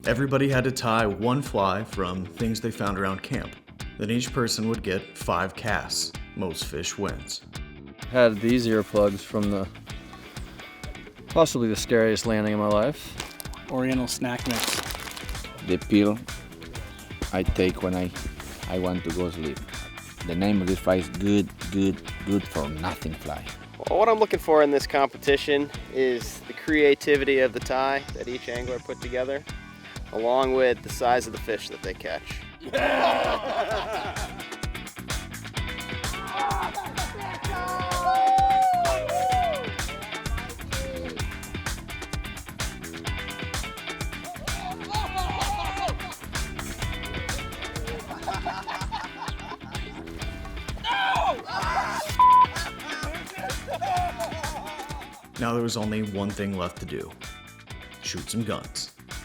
Everybody had to tie one fly from things they found around camp. Then each person would get 5 casts. Most fish wins. Had these earplugs from possibly the scariest landing of my life. Oriental snack mix. The pill I take when I want to go sleep. The name of this fly is good for nothing fly. Well, what I'm looking for in this competition is the creativity of the tie that each angler put together, along with the size of the fish that they catch. Now there was only one thing left to do. Shoot some guns.